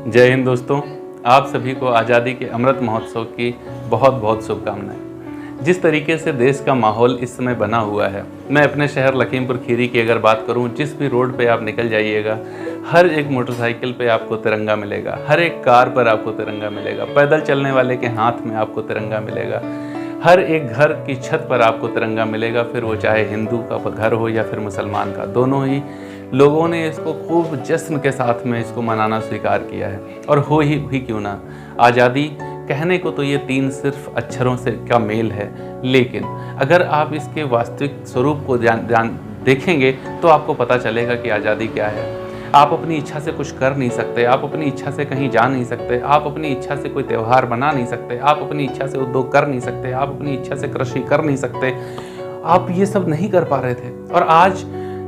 जय हिंद दोस्तों, आप सभी को आज़ादी के अमृत महोत्सव की बहुत बहुत शुभकामनाएं। जिस तरीके से देश का माहौल इस समय बना हुआ है, मैं अपने शहर लखीमपुर खीरी की अगर बात करूं, जिस भी रोड पे आप निकल जाइएगा, हर एक मोटरसाइकिल पे आपको तिरंगा मिलेगा, हर एक कार पर आपको तिरंगा मिलेगा, पैदल चलने वाले के हाथ में आपको तिरंगा मिलेगा, हर एक घर की छत पर आपको तिरंगा मिलेगा। फिर वो चाहे हिंदू का घर हो या फिर मुसलमान का, दोनों ही लोगों ने इसको खूब जश्न के साथ में इसको मनाना स्वीकार किया है। और हो ही क्यों ना, आज़ादी कहने को तो ये 3 सिर्फ अक्षरों से का मेल है, लेकिन अगर आप इसके वास्तविक स्वरूप को देखेंगे तो आपको पता चलेगा कि आज़ादी क्या है। आप अपनी इच्छा से कुछ कर नहीं सकते, आप अपनी इच्छा से कहीं जा नहीं सकते, आप अपनी इच्छा से कोई त्यौहार बना नहीं सकते, आप अपनी इच्छा से उद्योग कर नहीं सकते, आप अपनी इच्छा से कृषि कर नहीं सकते। आप ये सब नहीं कर पा रहे थे। और आज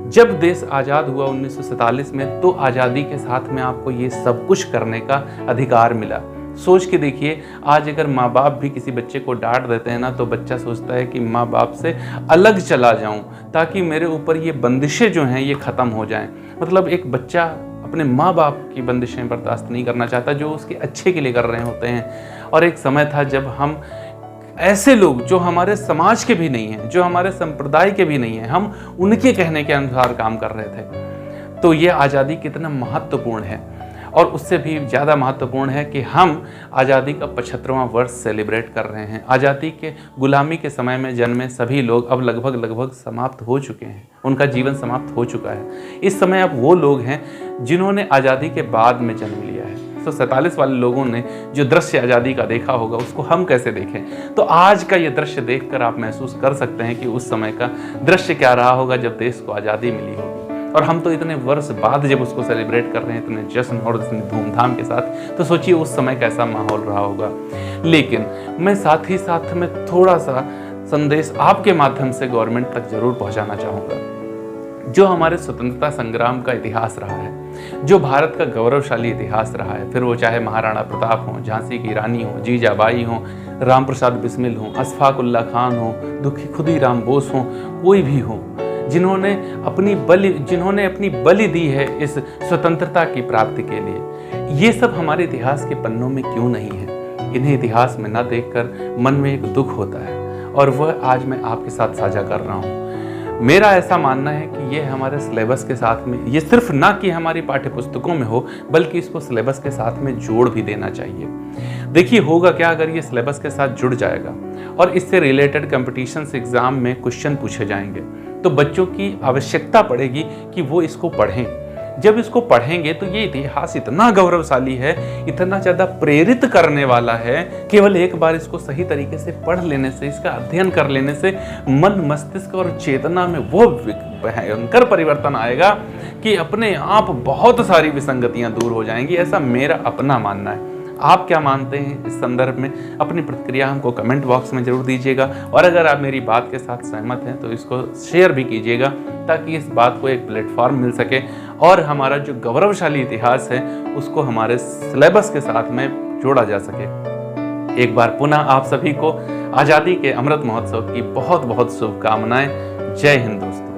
जब देश आज़ाद हुआ 1947 में, तो आज़ादी के साथ में आपको ये सब कुछ करने का अधिकार मिला। सोच के देखिए, आज अगर माँ बाप भी किसी बच्चे को डांट देते हैं ना, तो बच्चा सोचता है कि माँ बाप से अलग चला जाऊं ताकि मेरे ऊपर ये बंदिशें जो हैं ये ख़त्म हो जाएं। मतलब एक बच्चा अपने माँ बाप की बंदिशें बर्दाश्त नहीं करना चाहता, जो उसके अच्छे के लिए कर रहे होते हैं। और एक समय था जब हम ऐसे लोग जो हमारे समाज के भी नहीं हैं, जो हमारे संप्रदाय के भी नहीं हैं, हम उनके कहने के अनुसार काम कर रहे थे। तो ये आज़ादी कितना महत्वपूर्ण है। और उससे भी ज़्यादा महत्वपूर्ण है कि हम आज़ादी का 75वां वर्ष सेलिब्रेट कर रहे हैं। आज़ादी के गुलामी के समय में जन्मे सभी लोग अब लगभग समाप्त हो चुके हैं, उनका जीवन समाप्त हो चुका है। इस समय अब वो लोग हैं जिन्होंने आज़ादी के बाद में जन्म लिया है। तो 47 वाले लोगों ने जो दृश्य आज़ादी का देखा होगा, उसको हम कैसे देखें? तो आज का ये दृश्य देखकर आप महसूस कर सकते हैं कि उस समय का दृश्य क्या रहा होगा जब देश को आज़ादी मिली होगी। और हम तो इतने वर्ष बाद जब उसको सेलिब्रेट कर रहे हैं, इतने जश्न और इतने धूमधाम के साथ, तो सोचिए उस समय कैसा माहौल रहा होगा। लेकिन मैं साथ ही साथ में थोड़ा सा संदेश आपके माध्यम से गवर्नमेंट तक जरूर पहुंचाना चाहूँगा। जो हमारे स्वतंत्रता संग्राम का इतिहास रहा है, जो भारत का गौरवशाली इतिहास रहा है, फिर वो चाहे महाराणा प्रताप हो, झांसी की रानी हो, जीजाबाई हो, राम प्रसाद बिस्मिल हो, अशफाक उल्लाह खान हो, दुखी खुदीराम बोस हो, कोई भी हो, जिन्होंने अपनी बलि दी है इस स्वतंत्रता की प्राप्ति के लिए। ये सब हमारे इतिहास के पन्नों में क्यों नहीं है? इन्हें इतिहास में ना देखकर मन में एक दुख होता है, और वह आज मैं आपके साथ साझा कर रहा हूँ। मेरा ऐसा मानना है कि ये हमारे सिलेबस के साथ में, ये सिर्फ ना कि हमारी पाठ्यपुस्तकों में हो, बल्कि इसको सिलेबस के साथ में जोड़ भी देना चाहिए। देखिए होगा क्या अगर ये सिलेबस के साथ जुड़ जाएगा और इससे रिलेटेड कंपटीशंस एग्जाम में क्वेश्चन पूछे जाएंगे, तो बच्चों की आवश्यकता पड़ेगी कि वो इसको पढ़ें। जब इसको पढ़ेंगे तो ये इतिहास इतना गौरवशाली है, इतना ज़्यादा प्रेरित करने वाला है। केवल एक बार इसको सही तरीके से पढ़ लेने से, इसका अध्ययन कर लेने से मन, मस्तिष्क और चेतना में वो भयंकर परिवर्तन आएगा कि अपने आप बहुत सारी विसंगतियां दूर हो जाएंगी। ऐसा मेरा अपना मानना है। आप क्या मानते हैं इस संदर्भ में? अपनी प्रतिक्रिया हमको कमेंट बॉक्स में जरूर दीजिएगा। और अगर आप मेरी बात के साथ सहमत हैं तो इसको शेयर भी कीजिएगा, ताकि इस बात को एक प्लेटफॉर्म मिल सके और हमारा जो गौरवशाली इतिहास है उसको हमारे सिलेबस के साथ में जोड़ा जा सके। एक बार पुनः आप सभी को आज़ादी के अमृत महोत्सव की बहुत बहुत शुभकामनाएं। जय हिंद दोस्तों।